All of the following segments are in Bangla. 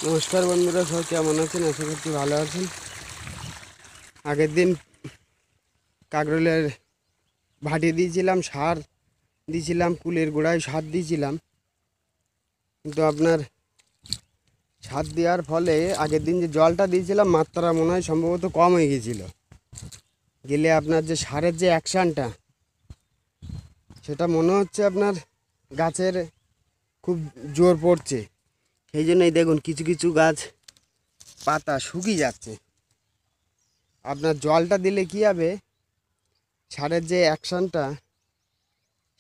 নমস্কার বন্ধুরা, সবাই কেমন আছেন? আশা করছি ভালো আছেন। আগের দিন কাকরোলের ভাটি দিয়েছিলাম, সার দিয়েছিলাম, কুলের গোড়ায় সার দিয়েছিলাম, কিন্তু আপনার সার দেওয়ার ফলে আগের দিন যে জলটা দিয়েছিলাম মাত্রা মনে হয় সম্ভবত কম হয়ে গেছিলো। গেলে আপনার যে সারের যে অ্যাকশানটা সেটা মনে হচ্ছে আপনার গাছের খুব জোর পড়ছে। সেই জন্যই দেখুন কিছু কিছু গাছ পাতা শুকিয়ে যাচ্ছে। আপনার জলটা দিলে কী হবে, সারের যে অ্যাকশানটা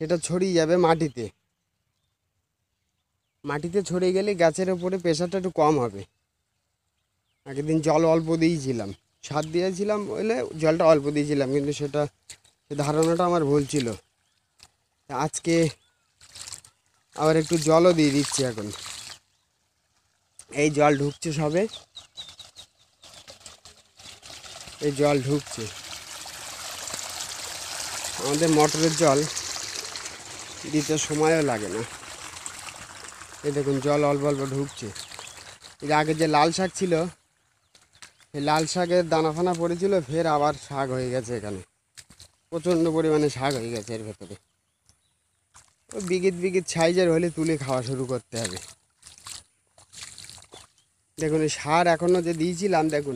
সেটা ছড়িয়ে যাবে মাটিতে। মাটিতে ছড়িয়ে গেলে গাছের ওপরে প্রেশারটা একটু কম হবে। আগের দিন জল অল্প দিয়েছিলাম, সার দিয়েছিলাম বলে জলটা অল্প দিয়েছিলাম, কিন্তু সেটা ধারণাটা আমার ভুল ছিল। আজকে আবার একটু জলও দিয়ে দিচ্ছি। এখন এই জল ঢুকছে সবে, এই জল ঢুকছে। আমাদের মোটরের জল দিতে সময়ও লাগে না। এই দেখুন জল অল্প অল্প ঢুকছে। এর আগে যে লাল শাক ছিল, এই লাল শাকের দানা ফানা পড়েছিল, ফের আবার শাক হয়ে গেছে। এখানে প্রচণ্ড পরিমাণে শাক হয়ে গেছে এর ভেতরে। ওই বিঘিত বিঘিত সাইজের হলে তুলে খাওয়া শুরু করতে হবে। দেখুন এই সার এখনও যে দিয়েছিলাম, দেখুন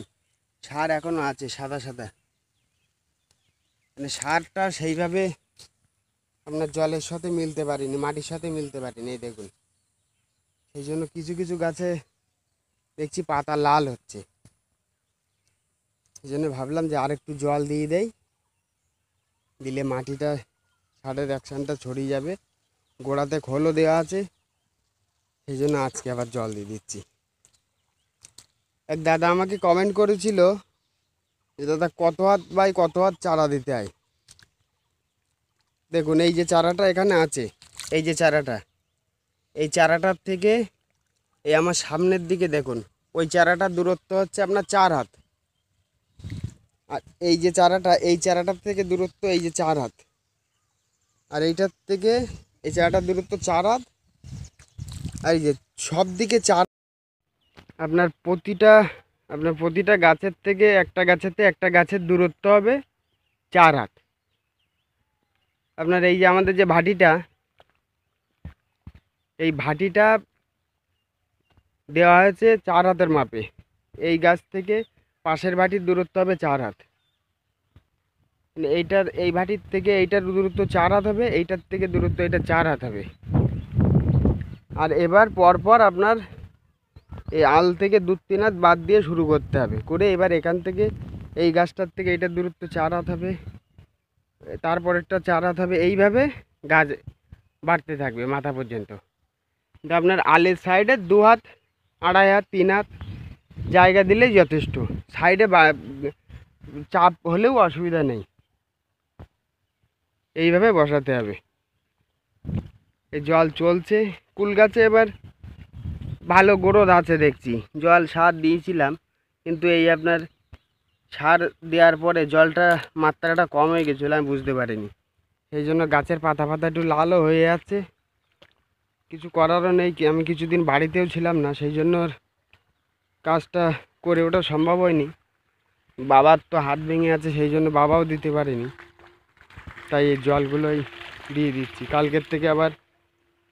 সার এখনও আছে সাদা সাদা। মানে সারটা সেইভাবে আপনার জলের সাথে মিলতে পারিনি, মাটির সাথে মিলতে পারিনি। এই দেখুন, সেই জন্য কিছু কিছু গাছে দেখছি পাতা লাল হচ্ছে। সেই জন্য ভাবলাম যে আরেকটু জল দিয়ে দেই, দিলে মাটিটা সারের অ্যাকশানটা ছড়িয়ে যাবে। গোড়াতে খোলও দেওয়া আছে, সেই জন্য আজকে আবার জল দিয়ে দিচ্ছি। এক দাদা আমাকে কমেন্ট করেছিল যে দাদা কত হাত বাই কত হাত চারা দিতে হয়। দেখুন এই যে চারাটা এখানে আছে, এই যে চারাটা, এই চারাটার থেকে এই আমার সামনের দিকে দেখুন, ওই চারাটার দূরত্ব হচ্ছে আপনার 4 হাত। আর এই যে চারাটা, এই চারাটার থেকে দূরত্ব এই যে 4 হাত। আর এইটার থেকে এই চারাটার দূরত্ব 4 হাত। আর এই যে সব দিকে 4। আপনার প্রতিটা গাছের থেকে একটা গাছের দূরত্ব হবে 4 হাত। আপনার এই যে আমাদের যে ভাটিটা, এই ভাটিটা দেওয়া হয়েছে 4 হাতের মাপে। এই গাছ থেকে পাশের ভাটির দূরত্ব হবে 4 হাত। এই ভাটির থেকে এইটার দূরত্ব 4 হাত হবে, এইটার থেকে দূরত্ব এটা 4 হাত হবে। আর এবার পরপর আপনার এই আল থেকে 2-3 হাত বাদ দিয়ে শুরু করতে হবে করে, এবার এখান থেকে এই গাছটার থেকে এইটার দূরত্ব 4 হাত হবে, তারপরেরটা 4 হাত হবে। এইভাবে গাছ বাড়তে থাকবে মাথা পর্যন্ত। কিন্তু আপনার আলের সাইডে 2 হাত, 2.5 হাত, 3 হাত জায়গা দিলেই যথেষ্ট। সাইডে চাপ হলেও অসুবিধা নেই, এইভাবে বসাতে হবে। এই জল চলছে কুল গাছে, এবার ভালো গ্রোথ আছে দেখছি। জল সার দিয়েছিলাম, কিন্তু এই আপনার সার দেওয়ার পরে জলটা মাত্রাটা কম হয়ে গেছিলো, আমি বুঝতে পারিনি। সেই জন্য গাছের পাতা পাতা একটু লালও হয়ে যাচ্ছে। কিছু করারও নেই, আমি কিছুদিন বাড়িতেও ছিলাম না, সেই জন্য কাজটা করে ওঠা সম্ভব হয়নি। বাবার তো হাত ভেঙে আছে, সেই জন্য বাবাও দিতে পারেনি। তাই এই জলগুলোই দিয়ে দিচ্ছি। কালকের থেকে আবার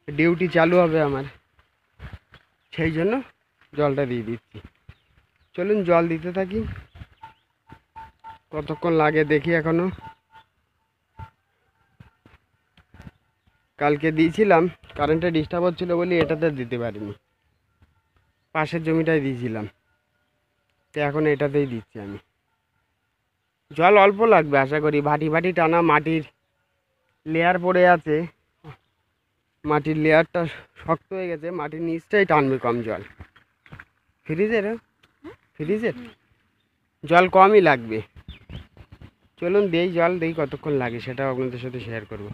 ডিউটি চালু হবে আমার, সেই জন্য জলটা দিয়ে দিচ্ছি। চলুন জল দিতে থাকি, কতক্ষণ লাগে দেখি। এখনও কালকে দিয়েছিলাম, কারেন্টে ডিস্টার্ব হচ্ছিলো বলে এটাতে দিতে পারিনি, পাশের জমিটাই দিয়েছিলাম, তো এখন এটাতেই দিচ্ছি আমি। জল অল্প লাগবে আশা করি। ভাটি ভাটি টানা মাটির লেয়ার পড়ে আছে, মাটির লেয়ারটা শক্ত হয়ে গেছে, মাটির নিচটাই টানবে কম জল। ফ্রিজের জল কমই লাগবে। চলুন দেই জল, দেই কতক্ষণ লাগে সেটাও আপনাদের সাথে শেয়ার করবো।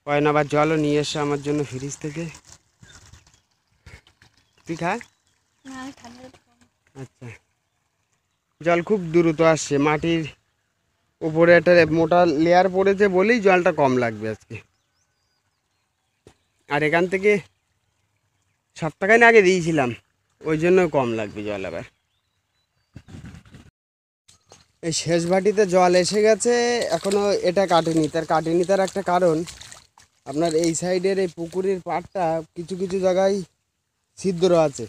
কয়েন আবার জলও নিয়ে এসছে আমার জন্য ফ্রিজ থেকে। তুই খা। আচ্ছা, জল খুব দ্রুত আসছে, মাটির উপরে একটা মোটা লেয়ার পড়েছে বলেই জলটা কম লাগবে আজকে। আর এখান থেকে 7 টাকায় না আগে দিয়েছিলাম, ওই জন্য কম লাগবে জল আবার। এই শেষ ভাটিতে জল এসে গেছে, এখনও এটা কাটেনি। তার একটা কারণ, আপনার এই সাইডের এই পুকুরের পাড়টা কিছু কিছু জায়গায় ছিদ্র আছে।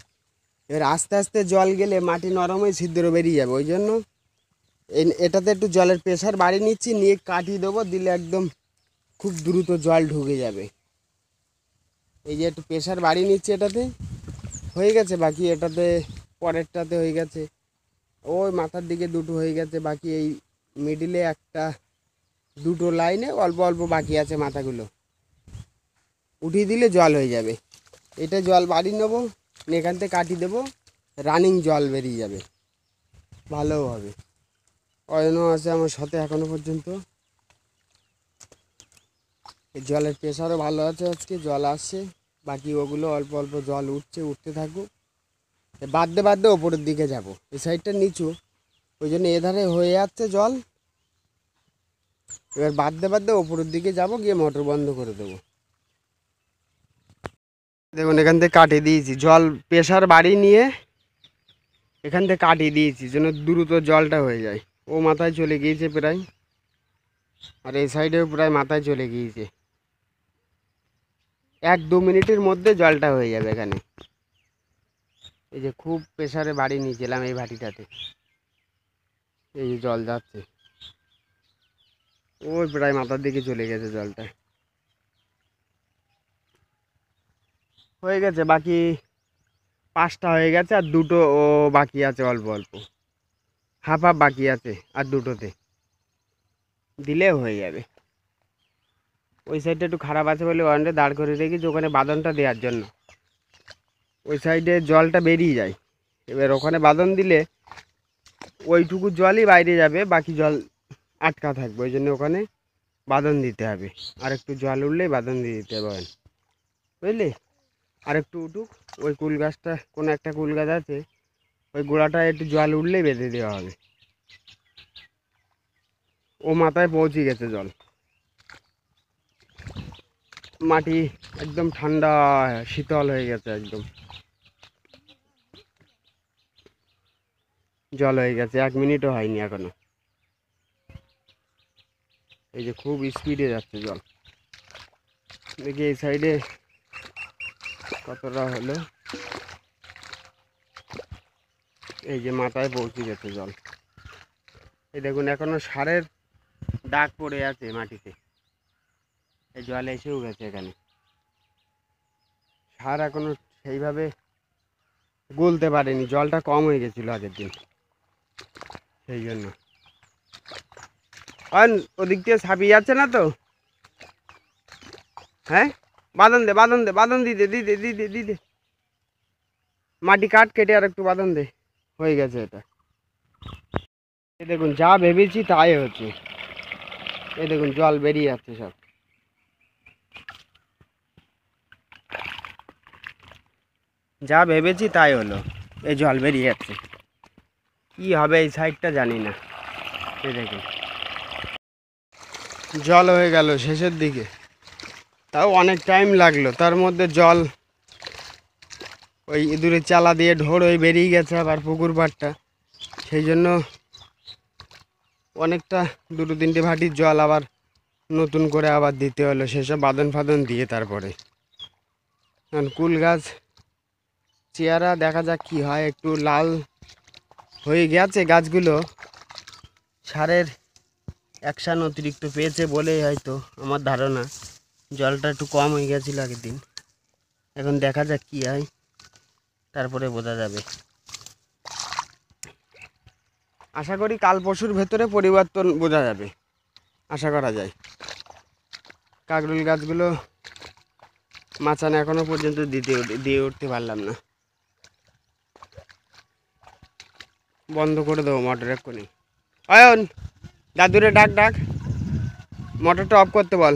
এবার আস্তে আস্তে জল গেলে মাটি নরম হয়ে ছিদ্র বেরিয়ে যাবে। ওই জন্য এটাতে একটু জলের প্রেশার বাড়িয়ে নিচ্ছি, নিয়ে কাটিয়ে দেবো, দিলে একদম খুব দ্রুত জল ঢুকে যাবে। এই যে একটু প্রেশার বাড়িয়ে নিচ্ছি, এটাতে হয়ে গেছে। বাকি এটাতে পরেরটাতে হয়ে গেছে, ওই মাথার দিকে দুটো হয়ে গেছে, বাকি এই মিডিলে একটা দুটো লাইনে অল্প অল্প বাকি আছে। মাথাগুলো উঠিয়ে দিলে জল হয়ে যাবে। এটা জল বাড়িয়ে নেবো, এখান থেকে কাটিয়ে দেবো, রানিং জল বেরিয়ে যাবে, ভালো হবে। অয়নও আছে আমার সাথে এখনো পর্যন্ত। এই জলের প্রেশারও ভালো আছে, আজকে জল আসছে। বাকি ওগুলো অল্প অল্প জল উঠতে থাকুক। বাদতে বাদতে ওপরের দিকে যাব, এই সাইডটা নিচু, ওই জন্য এধারে হয়ে যাচ্ছে জল। এবার বাদতে বাদতে ওপরের দিকে যাব, গিয়ে মোটর বন্ধ করে দেবো। দেখুন এখান থেকে কাটিয়ে দিয়েছি, জল প্রেশার বাড়িয়ে নিয়ে এখান থেকে কাটিয়ে দিয়েছি যেন দ্রুত জলটা হয়ে যায়। ও মাথায় চলে গিয়েছে প্রায়, আর এই সাইডেও প্রায় মাথায় চলে গিয়েছে। 1-2 মিনিটের মধ্যে জলটা হয়ে যাবে এখানে। এই যে খুব প্রেশারে বাড়ি নিয়েছিলাম এই ভাটিটাতে, এই যে জল যাচ্ছে, ওই প্রায় মাথার দিকে চলে গেছে জলটা। হয়ে গেছে, বাকি 5টা হয়ে গেছে, আর দুটো ও বাকি আছে, অল্প অল্প হাফ হাফ বাকি আছে, আর দুটোতে দিলে হয়ে যাবে। ওই সাইডটা একটু খারাপ আছে বলে ওখানটা দাঁড় করে রেখেছি, ওখানে বাঁধনটা দেওয়ার জন্য। ওই সাইডে জলটা বেরিয়ে যায়, এবার ওখানে বাঁধন দিলে ওইটুকু জলই বাইরে যাবে, বাকি জল আটকা থাকবে। ওই জন্য ওখানে বাঁধন দিতে হবে, আর একটু জল উঠলেই বাঁধন দিয়ে দিতে হবে, বুঝলি। আর একটু উঠুক, ওই কুল গাছটা, কোনো একটা কুল গাছ আছে, ওই গোড়াটা একটু জল উঠলেই বেঁধে দেওয়া হবে। ও মাথায় পৌঁছে গেছে জল, মাটি একদম ঠান্ডা শীতল হয়ে গেছে, একদম জল হয়ে গেছে, 1 মিনিটও হয়নি এখনো। এই যে খুব স্পিডে যাচ্ছে জল। দেখি এই সাইডে কতটা হলো, এই যে মাথায় পৌঁছে গেছে জল। এই দেখুন এখনো সারের দাগ পড়ে আছে মাটিতে, এই জল এসেও গেছে এখানে। সার এখনো সেইভাবে গলতে পারেনি, জলটা কম হয়ে গেছিলো আগের দিন, সেই জন্য। কারণ ওদিক দিয়ে ছাপিয়ে যাচ্ছে না তো। হ্যাঁ, বাঁধন দিতে মাটি কাট কেটে আর একটু বাঁধন দে, হয়ে গেছে এটা। এই দেখুন যা ভেবেছি তাই হচ্ছে, এই দেখুন জল বেরিয়ে যাচ্ছে সব, যা ভেবেছি তাই হলো, এই জল বেরিয়ে যাচ্ছে। কি হবে এই সাইডটা জানি না। এই দেখুন জল হয়ে গেল শেষের দিকে, তাও অনেক টাইম লাগলো। তার মধ্যে জল ওই ইঁদুরের চালা দিয়ে ঢোর হয়ে বেরিয়ে গেছে আবার পুকুর পাড়টা, সেই জন্য অনেকটা 2-3টে ভাটির জল আবার নতুন করে আবার দিতে হলো, সেসব বাঁধন ফাদন দিয়ে। তারপরে কারণ কুল গাছ চেয়ারা দেখা যাক কি হয়, একটু লাল হয়ে গেছে গাছগুলো, সারের অ্যাকশান অতিরিক্ত পেয়েছে বলেই হয়তো আমার ধারণা। জলটা একটু কম হয়ে গেছিলো আগের দিন, এখন দেখা যাক কি হয়, তারপরে বোঝা যাবে। আশা করি কাল পরশুর ভেতরে পরিবর্তন বোঝা যাবে, আশা করা যায়। কাকরুল গাছগুলো মাচানে এখনো পর্যন্ত দিয়ে উঠতে পারলাম না, বন্ধ করে দেবো মোটর এক্ষুনি। অয়ন দাদুরে ডাক, মোটরটা অফ করতে বল।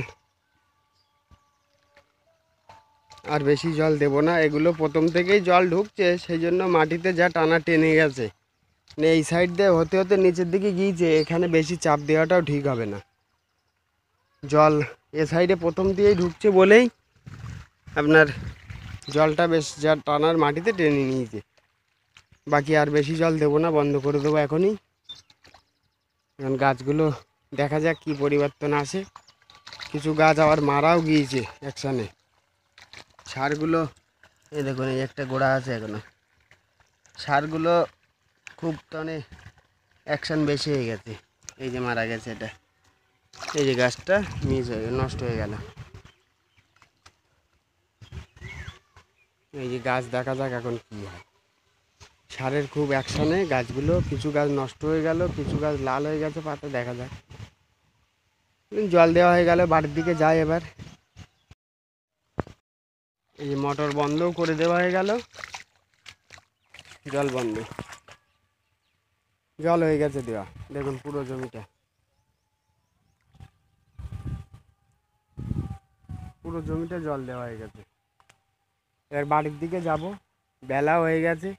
আর বেশি জল দেব না, এগুলো প্রথম থেকেই জল ঢুকছে, সেই জন্য মাটিতে যা টানা টেনে গেছে, এই সাইড দিয়ে হতে হতে নিচের দিকে গিয়েছে, এখানে বেশি চাপ দেওয়াটাও ঠিক হবে না। জল এ সাইডে প্রথম দিয়েই ঢুকছে বলেই আপনার জলটা বেশ যা টানার মাটিতে টেনে নিয়েছে। বাকি আর বেশি জল দেবো না, বন্ধ করে দেবো এখনই। এখন গাছগুলো দেখা যাক কি পরিবর্তন আসে। কিছু গাছ আবার মারাও গিয়েছে একসানে। সারগুলো এই দেখুন, এই একটা গোড়া আছে এখনো। সারগুলো খুব মানে অ্যাকশন বেশি হয়ে গেছে। এই যে মারা গেছে এটা, এই যে গাছটা মিস হয়ে নষ্ট হয়ে গেল। এই যে গাছ দেখা যাক এখন কী হয়। সারের খুব অ্যাকশনে গাছগুলো, কিছু গাছ নষ্ট হয়ে গেল, কিছু গাছ লাল হয়ে গেছে পাতা, দেখা যাক। জল দেওয়া হয়ে গেল, বাড়ির দিকে যাই এবার। এই যে মোটর বন্ধও করে দেওয়া হয়ে গেল, জল বন্ধ, জল হয়ে গেছে দেওয়া। দেখুন পুরো জমিটা, পুরো জমিটা জল দেওয়া হয়ে গেছে। এবার বাড়ির দিকে যাব, বেলা হয়ে গেছে,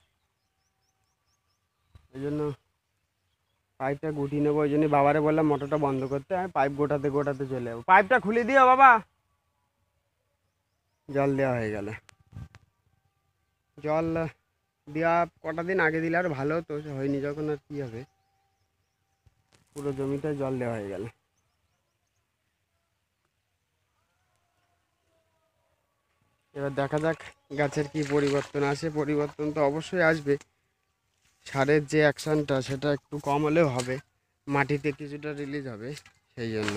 এই জন্য পাইপটা গুটিয়ে নেবো। ওই জন্য বাবারে বললাম মোটরটা বন্ধ করতে, আমি পাইপ গোটাতে গোটাতে চলে যাবো। পাইপটা খুলে দিও বাবা। জল দেওয়া হয়ে গেল। জল দেওয়া কটা দিন আগে দিলে আর ভালো হতো, হয়নি যখন আর কী হবে। পুরো জমিটা জল দেওয়া হয়ে গেল। এবার দেখা যাক গাছের কি পরিবর্তন আসে। পরিবর্তন তো অবশ্যই আসবে। সারের যে অ্যাকশনটা সেটা একটু কম হলেও হবে, মাটিতে কিছুটা রিলিজ হবে। সেই জন্য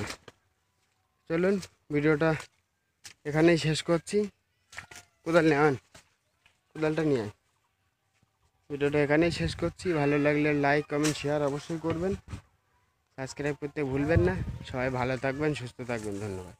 চলুন ভিডিওটা এখানেই শেষ করছি। কোদাল নিয়ে আন, কোদালটা নিয়ে আন। ভিডিওটা এখানেই শেষ করছি। ভালো লাগলে লাইক কমেন্ট শেয়ার অবশ্যই করবেন, সাবস্ক্রাইব করতে ভুলবেন না। সবাই ভালো থাকবেন, সুস্থ থাকবেন, ধন্যবাদ।